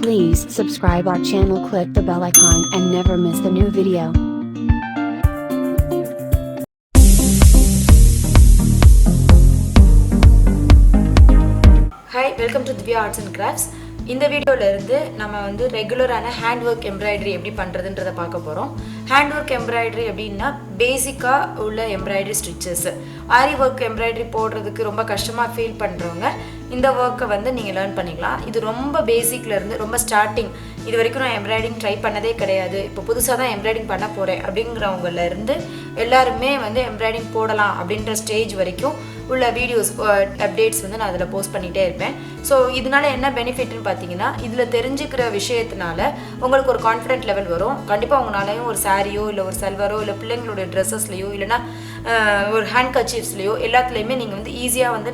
Please subscribe our channel, click the bell icon and never miss the new video. Hi, welcome to Dhivya Arts and Crafts. In the video நம்ம வந்து ரெகுலரான hand work embroidery எப்படி பண்றதுன்றத பார்க்க போறோம். Hand work embroidery அப்படினா பேசிக்கா உள்ள embroidery stitches. ஆரி work embroidery போடுறதுக்கு ரொம்ப கஷ்டமா ஃபீல் பண்றவங்க இந்த வர்க்கை வந்து நீங்க லேர்ன் பண்ணிக்கலாம். இது ரொம்ப பேசிக்ல இருந்து ரொம்ப ஸ்டார்டிங். இது வரைக்கும் நான் எம்ப்ராய்டிங் ட்ரை பண்ணதே கிடையாது. இப்போ புதுசா தான் எம்ப்ராய்டிங் பண்ண போறேன் அப்படிங்கறவங்கல இருந்து எல்லாரும் வந்து எம்ப்ராய்டிங் போடலாம் அப்படின்ற ஸ்டேஜ் வரைக்கும் உள்ள வீடியோஸ் அப்டேட்ஸ் வந்து நான் அதில் போஸ்ட் பண்ணிகிட்டே இருப்பேன். ஸோ இதனால என்ன பெனிஃபிட்னு பார்த்தீங்கன்னா, இதில் தெரிஞ்சுக்கிற விஷயத்தினால உங்களுக்கு ஒரு கான்ஃபிடென்ட் லெவல் வரும். கண்டிப்பாக உங்களாலையும் ஒரு சாரியோ இல்லை ஒரு சல்வாரோ இல்லை பிள்ளைங்களுடைய ட்ரெஸ்ஸஸ்லையோ இல்லைனா ஒரு ஹேண்ட் கர்ச்சீஃப்ஸ்லையோ எல்லாத்துலேயுமே நீங்கள் வந்து ஈஸியாக வந்து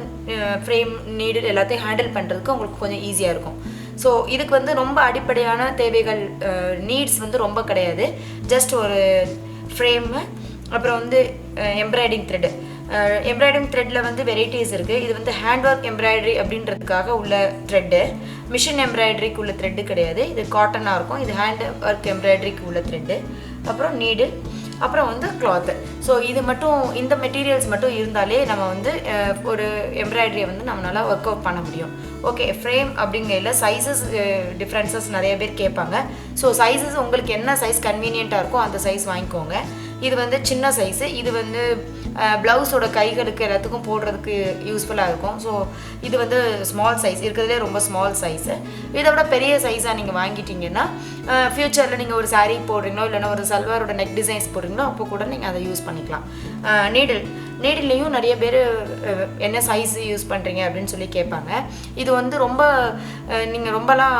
ஃப்ரேம் நீடில் எல்லாத்தையும் ஹேண்டில் பண்ணுறதுக்கு உங்களுக்கு கொஞ்சம் ஈஸியாக இருக்கும். ஸோ இதுக்கு வந்து ரொம்ப அடிப்படையான தேவைகள் நீட்ஸ் வந்து ரொம்ப கிடையாது. ஜஸ்ட் ஒரு ஃப்ரேமு, அப்புறம் வந்து எம்ப்ராய்டிங் த்ரெட்டு. எம்ப்ராய்டிங் த்ரெட்டில் வந்து வெரைட்டிஸ் இருக்குது. இது வந்து ஹேண்ட் ஒர்க் எம்ப்ராய்டரி அப்படின்றதுக்காக உள்ள த்ரெட்டு. மிஷின் எம்ப்ராய்டரிக்கு உள்ள த்ரெட்டு கிடையாது. இது காட்டனாக இருக்கும். இது ஹேண்ட் ஒர்க் எம்ப்ராய்டரிக்கு உள்ள த்ரெட்டு. அப்புறம் நீடில், அப்புறம் வந்து கிளாத்து. ஸோ இது மட்டும், இந்த மெட்டீரியல்ஸ் மட்டும் இருந்தாலே நம்ம வந்து ஒரு எம்ப்ராய்டரியை வந்து நம்மளால் ஒர்க் அவுட் பண்ண முடியும். ஓகே, ஃப்ரேம் அப்படிங்கையில் சைஸஸ் டிஃப்ரென்சஸ் நிறைய பேர் கேட்பாங்க. ஸோ சைஸஸ் உங்களுக்கு என்ன சைஸ் கன்வீனியண்ட்டாக இருக்கோ அந்த சைஸ் வாங்கிக்கோங்க. இது வந்து சின்ன சைஸு. இது வந்து ப்ளவுஸோட கைகளுக்கு எல்லாத்துக்கும் போடுறதுக்கு யூஸ்ஃபுல்லாக இருக்கும். ஸோ இது வந்து ஸ்மால் சைஸ், இருக்கிறதுலே ரொம்ப ஸ்மால் சைஸு. இதை விட பெரிய சைஸாக நீங்கள் வாங்கிட்டீங்கன்னா ஃப்யூச்சரில் நீங்கள் ஒரு சாரீ போடுறீங்களோ இல்லைனா ஒரு சல்வாரோட நெக் டிசைன்ஸ் போடுறீங்களோ அப்போ கூட நீங்கள் அதை யூஸ் பண்ணிக்கலாம். நீடில்லையும் நிறைய பேர் என்ன சைஸ் யூஸ் பண்ணுறீங்க அப்படின்னு சொல்லி கேட்பாங்க. இது வந்து ரொம்ப நீங்கள் ரொம்பலாம்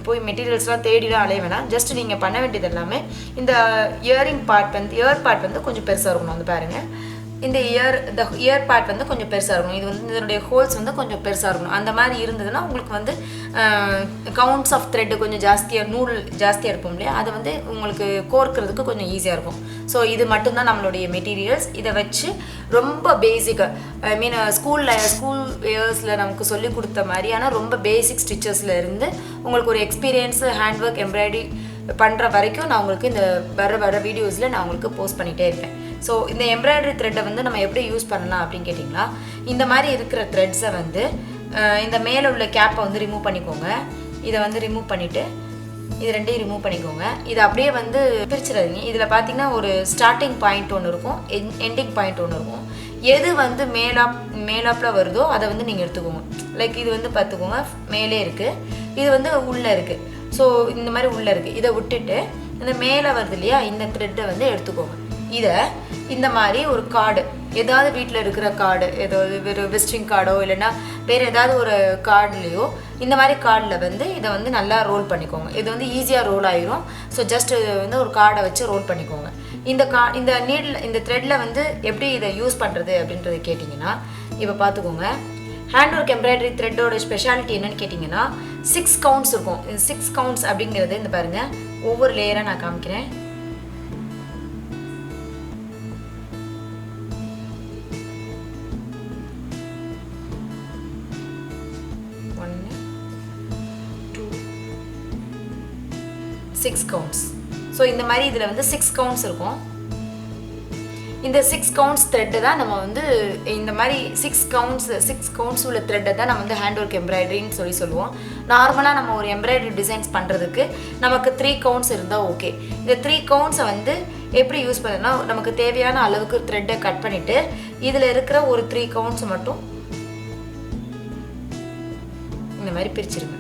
போய் மெட்டீரியல்ஸ்லாம் தேடிலாம் அலைய வேணாம். ஜஸ்ட் நீங்கள் பண்ண வேண்டியது எல்லாமே இந்த இயர் பார்ட் வந்து கொஞ்சம் பெருசாக இருக்கணும். வந்து பாருங்கள், இந்த இயர் பார்ட் வந்து கொஞ்சம் பெருசாக இருக்கணும். இது வந்து இதனுடைய ஹோல்ஸ் வந்து கொஞ்சம் பெருசாக இருக்கணும். அந்த மாதிரி இருந்ததுன்னா உங்களுக்கு வந்து கவுண்ட்ஸ் ஆஃப் த்ரெட்டு கொஞ்சம் ஜாஸ்தியாக, நூல் ஜாஸ்தியாக இருப்போம் இல்லையா, அதை வந்து உங்களுக்கு கோர்க்கிறதுக்கு கொஞ்சம் ஈஸியாக இருக்கும். ஸோ இது மட்டும்தான் நம்மளுடைய மெட்டீரியல்ஸ். இதை வச்சு ரொம்ப பேசிக்காக, ஸ்கூல் இயர்ஸில் நமக்கு சொல்லி கொடுத்த மாதிரியான ரொம்ப பேசிக் ஸ்டிச்சஸில் இருந்து உங்களுக்கு ஒரு எக்ஸ்பீரியன்ஸு ஹேண்ட் ஒர்க் எம்ப்ராய்டரி பண்ணுற வரைக்கும் நான் உங்களுக்கு இந்த வர வீடியோஸில் நான் உங்களுக்கு போஸ்ட் பண்ணிகிட்டே இருப்பேன். ஸோ இந்த எம்ப்ராய்டரி த்ரெட்டை வந்து நம்ம எப்படி யூஸ் பண்ணலாம் அப்படின்னு கேட்டிங்கன்னா, இந்த மாதிரி இருக்கிற த்ரெட்ஸை வந்து இந்த மேலே உள்ள கேப்பை வந்து ரிமூவ் பண்ணிக்கோங்க. இதை வந்து ரிமூவ் பண்ணிவிட்டு இது ரெண்டையும் ரிமூவ் பண்ணிக்கோங்க. இதை அப்படியே வந்து பிரிச்சிடாதீங்க. இதில் பார்த்தீங்கன்னா ஒரு ஸ்டார்டிங் பாயிண்ட் ஒன்று இருக்கும், எண்டிங் பாயிண்ட் ஒன்று இருக்கும். எது வந்து மேலாப்பில் வருதோ அதை வந்து நீங்கள் எடுத்துக்கோங்க. லைக் இது வந்து பார்த்துக்கோங்க, மேலே இருக்குது, இது வந்து உள்ளே இருக்குது. ஸோ இந்த மாதிரி உள்ளே இருக்குது. இதை விட்டுட்டு இந்த மேலே வருது இல்லையா, இந்த த்ரெட்டை வந்து எடுத்துக்கோங்க. இதை இந்த மாதிரி ஒரு கார்டு, ஏதாவது வீட்டில் இருக்கிற கார்டு, ஏதாவது ஒரு விசிட்டிங் கார்டோ இல்லைன்னா வேறு ஏதாவது ஒரு கார்டுலேயோ இந்த மாதிரி கார்டில் வந்து இதை வந்து நல்லா ரோல் பண்ணிக்கோங்க. இது வந்து ஈஸியாக ரோல் ஆகிரும். ஸோ ஜஸ்ட் வந்து ஒரு கார்டை வச்சு ரோல் பண்ணிக்கோங்க. இந்த நீடில், இந்த த்ரெட்டில் வந்து எப்படி இதை யூஸ் பண்ணுறது அப்படின்றத கேட்டிங்கன்னா, இப்போ பார்த்துக்கோங்க. ஹேண்ட் ஒர்க் எம்ப்ராய்டரி த்ரெட்டோட ஸ்பெஷாலிட்டி என்னன்னு கேட்டிங்கன்னா 6 கவுண்ட்ஸ் இருக்கும். இந்த 6 கவுண்ட்ஸ் அப்படிங்கிறது இந்த பாருங்கள், ஒவ்வொரு லேயராக நான் காமிக்கிறேன். 6 கவுண்ட்ஸ். ஸோ இந்த மாதிரி இதில் வந்து 6 கவுண்ட்ஸ் இருக்கும். இந்த 6 கவுண்ட்ஸ் த்ரெட்டை தான் நம்ம வந்து இந்த மாதிரி 6 கவுண்ட்ஸ் உள்ள த்ரெட்டை தான் நம்ம வந்து ஹேண்ட் ஒர்க் எம்ப்ராய்டரின்னு சொல்லுவோம். நார்மலாக நம்ம ஒரு எம்ப்ராய்டரி டிசைன்ஸ் பண்ணுறதுக்கு நமக்கு 3 கவுண்ட்ஸ் இருந்தால் ஓகே. இந்த 3 கவுண்ட்ஸை வந்து எப்படி யூஸ் பண்ணணும்னா, நமக்கு தேவையான அளவுக்கு த்ரெட்டை கட் பண்ணிவிட்டு இதில் இருக்கிற ஒரு 3 கவுண்ட்ஸ் மட்டும் இந்த மாதிரி பிரிச்சிருங்க.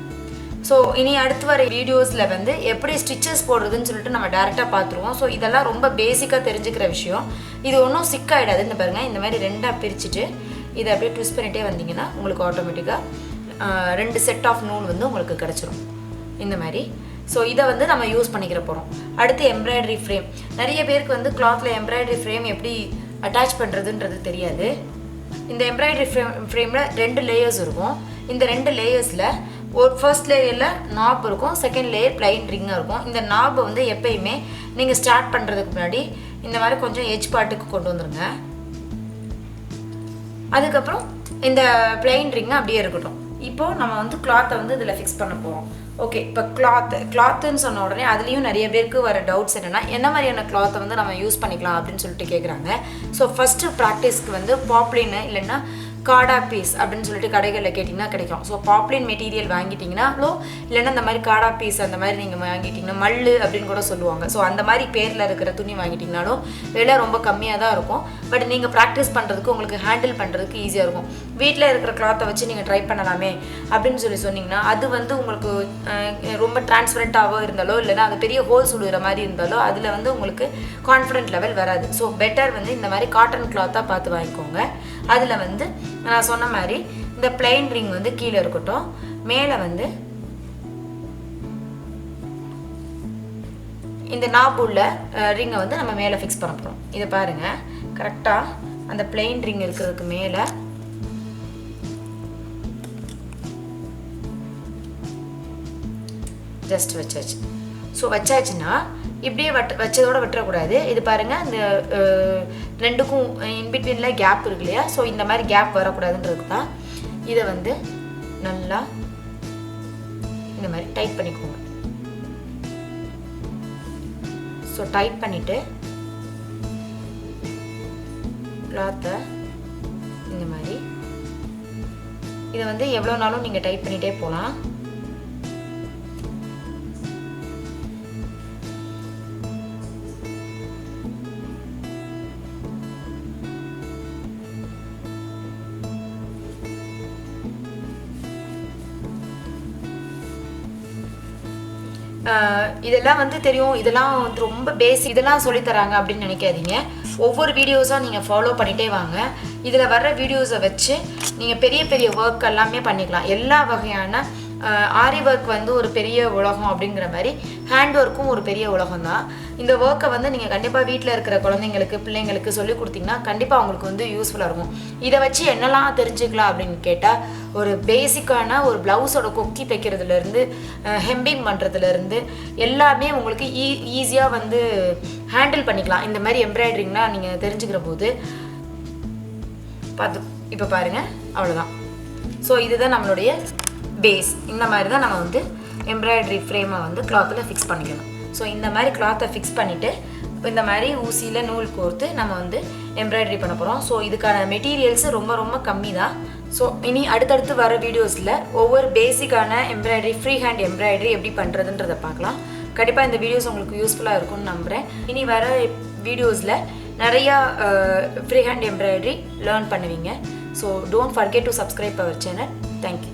ஸோ இனி அடுத்து வர வீடியோஸில் வந்து எப்படி ஸ்டிச்சஸ் போடுறதுன்னு சொல்லிட்டு நம்ம டேரெக்டாக பார்த்துருவோம். ஸோ இதெல்லாம் ரொம்ப பேசிக்காக தெரிஞ்சுக்கிற விஷயம். இது ஒன்றும் சிக்காயிடாது. இந்த பாருங்கள், இந்த மாதிரி ரெண்டாக பிரிச்சுட்டு இதை அப்படியே ட்விஸ்ட் பண்ணிகிட்டே வந்தீங்கன்னா உங்களுக்கு ஆட்டோமேட்டிக்காக 2 செட் ஆஃப் நூல் வந்து உங்களுக்கு கிடச்சிரும் இந்த மாதிரி. ஸோ இதை வந்து நம்ம யூஸ் பண்ணிக்கிற போகிறோம். அடுத்து எம்ப்ராய்டரி ஃப்ரேம். நிறைய பேருக்கு வந்து கிளாத்தில் எம்ப்ராய்டரி ஃப்ரேம் எப்படி அட்டாச் பண்ணுறதுன்றது தெரியாது. இந்த எம்ப்ராய்டரி ஃப்ரேமில் 2 லேயர்ஸ் இருக்கும். இந்த 2 லேயர்ஸில் ஒரு ஃபர்ஸ்ட் லேயரில் நாப் இருக்கும், செகண்ட் லேயர் பிளைன் ரிங்காக இருக்கும். இந்த நாப்பை வந்து எப்பயுமே நீங்கள் ஸ்டார்ட் பண்ணுறதுக்கு முன்னாடி இந்த மாதிரி கொஞ்சம் எட்ஜ் பார்ட்டுக்கு கொண்டு வந்துடுங்க. அதுக்கப்புறம் இந்த பிளைன் ரிங்கு அப்படியே இருக்கட்டும். இப்போ இப்போ நம்ம வந்து கிளாத்தை வந்து இதில் ஃபிக்ஸ் பண்ண போகிறோம். ஓகே, இப்போ கிளாத்துன்னு சொன்ன உடனே அதுலேயும் நிறைய பேருக்கு வர டவுட்ஸ் என்னென்னா என்ன மாதிரியான கிளாத்தை வந்து நம்ம யூஸ் பண்ணிக்கலாம் அப்படின்னு சொல்லிட்டு கேட்குறாங்க. ஸோ ஃபஸ்ட்டு ப்ராக்டிஸ்க்கு வந்து பாப்ளின்னு இல்லைன்னா காடா பீஸ் அப்படின்னு சொல்லிட்டு கடைகளில் கேட்டிங்கன்னா கிடைக்கும். ஸோ பாப்ளின் மெட்டீரியல் வாங்கிட்டிங்கன்னாலோ இல்லைன்னா இந்த மாதிரி காடா பீஸ் அந்த மாதிரி நீங்கள் வாங்கிட்டிங்கன்னா மல்லு அப்படின்னு கூட சொல்லுவாங்க. ஸோ அந்த மாதிரி பேரில் இருக்கிற துணி வாங்கிட்டிங்கனாலும் விலை ரொம்ப கம்மியாக தான் இருக்கும். பட் நீங்கள் ப்ராக்டிஸ் பண்ணுறதுக்கு உங்களுக்கு ஹேண்டில் பண்ணுறதுக்கு ஈஸியாக இருக்கும். வீட்டில் இருக்கிற கிளாத்தை வச்சு நீங்கள் ட்ரை பண்ணலாமே அப்படின்னு சொன்னீங்கன்னா அது வந்து உங்களுக்கு ரொம்ப டிரான்ஸ்பரண்ட்டாகவோ இருந்தாலோ இல்லைன்னா அது பெரிய ஹோல்ஸ் விடுற மாதிரி இருந்தாலோ அதில் வந்து உங்களுக்கு கான்ஃபிடென்ட் லெவல் வராது. ஸோ பெட்டர் வந்து இந்த மாதிரி காட்டன் கிளாத்தாக பார்த்து வாங்கிக்கோங்க. அதில் வந்து நான் சொன்ன மாதிரி இந்த பிளைன் ரிங் வந்து கீழே இருக்கட்டும், மேலே வந்து இந்த நாப் உள்ள ரிங்கை வந்து நம்ம மேலே ஃபிக்ஸ் பண்ண போகிறோம். இதை பாருங்கள், கரெக்டாக அந்த பிளைன் ரிங் இருக்கிறதுக்கு மேலே ஜஸ்ட் வச்சாச்சு. ஸோ வச்சாச்சுன்னா இப்படியே வச்சதோடு விட்டுறக்கூடாது. இது பாருங்கள், இந்த ரெண்டுக்கும் இன்பிட்வீனில் கேப் இருக்கு இல்லையா? ஸோ இந்த மாதிரி கேப் வரக்கூடாதுன்றதுக்கு தான் இதை வந்து நல்லா இந்த மாதிரி டைட் பண்ணிக்கோங்க. ஸோ டைட் பண்ணிவிட்டு கிளாத்தை இந்த மாதிரி இதை வந்து எவ்வளோ நாளும் நீங்கள் டைட் பண்ணிகிட்டே போகலாம். இதெல்லாம் வந்து தெரியும், இதெல்லாம் வந்து ரொம்ப பேசிக், இதெல்லாம் சொல்லித்தராங்க அப்படின்னு நினைக்காதீங்க. ஒவ்வொரு வீடியோஸாக நீங்கள் ஃபாலோ பண்ணிகிட்டே வாங்க. இதில் வர்ற வீடியோஸை வச்சு நீங்கள் பெரிய பெரிய ஒர்க் எல்லாமே பண்ணிக்கலாம். எல்லா வகையான ஆரி ஒர்க் வந்து ஒரு பெரிய உலகம் அப்படிங்கிற மாதிரி ஹேண்ட் ஒர்க்கும் ஒரு பெரிய உலகம் தான். இந்த ஒர்க்கை வந்து நீங்கள் கண்டிப்பாக வீட்டில் இருக்கிற குழந்தைங்களுக்கு பிள்ளைங்களுக்கு சொல்லிக் கொடுத்தீங்கன்னா கண்டிப்பாக அவங்களுக்கு வந்து யூஸ்ஃபுல்லாக இருக்கும். இதை வச்சு என்னெல்லாம் தெரிஞ்சுக்கலாம் அப்படின்னு கேட்டால் ஒரு பேசிக்கான ஒரு ப்ளவுஸோட கொக்கி தைக்கிறதுலேருந்து ஹெம்பிங் பண்ணுறதுலேருந்து எல்லாமே உங்களுக்கு ஈஸியாக வந்து ஹேண்டில் பண்ணிக்கலாம். இந்த மாதிரி எம்ப்ராய்டரிங்லாம் நீங்கள் தெரிஞ்சுக்கிற போது பார்த்து இப்போ பாருங்கள், அவ்வளோதான். ஸோ இதுதான் நம்மளுடைய பேஸ். இந்த மாதிரி தான் நம்ம வந்து எம்ப்ராய்டரி ஃப்ரேமை வந்து கிளாத்தில் ஃபிக்ஸ் பண்ணிக்கணும். ஸோ இந்த மாதிரி கிளாத்தை ஃபிக்ஸ் பண்ணிவிட்டு இந்த மாதிரி ஊசியில் நூல் கோர்த்து நம்ம வந்து எம்ப்ராய்டரி பண்ண போகிறோம். ஸோ இதுக்கான மெட்டீரியல்ஸு ரொம்ப ரொம்ப கம்மி தான். ஸோ இனி அடுத்தடுத்து வர வீடியோஸில் ஒவ்வொரு பேசிக்கான எம்ப்ராய்டரி ஃப்ரீ ஹேண்ட் எம்ப்ராய்டரி எப்படி பண்ணுறதுன்றதை பார்க்கலாம். கண்டிப்பாக இந்த வீடியோஸ் உங்களுக்கு யூஸ்ஃபுல்லாக இருக்கும்னு நம்புகிறேன். இனி வர வீடியோஸில் நிறையா ஃப்ரீ ஹேண்ட் எம்ப்ராய்டரி லேர்ன் பண்ணுவீங்க. So don't forget to subscribe our channel. Thank you.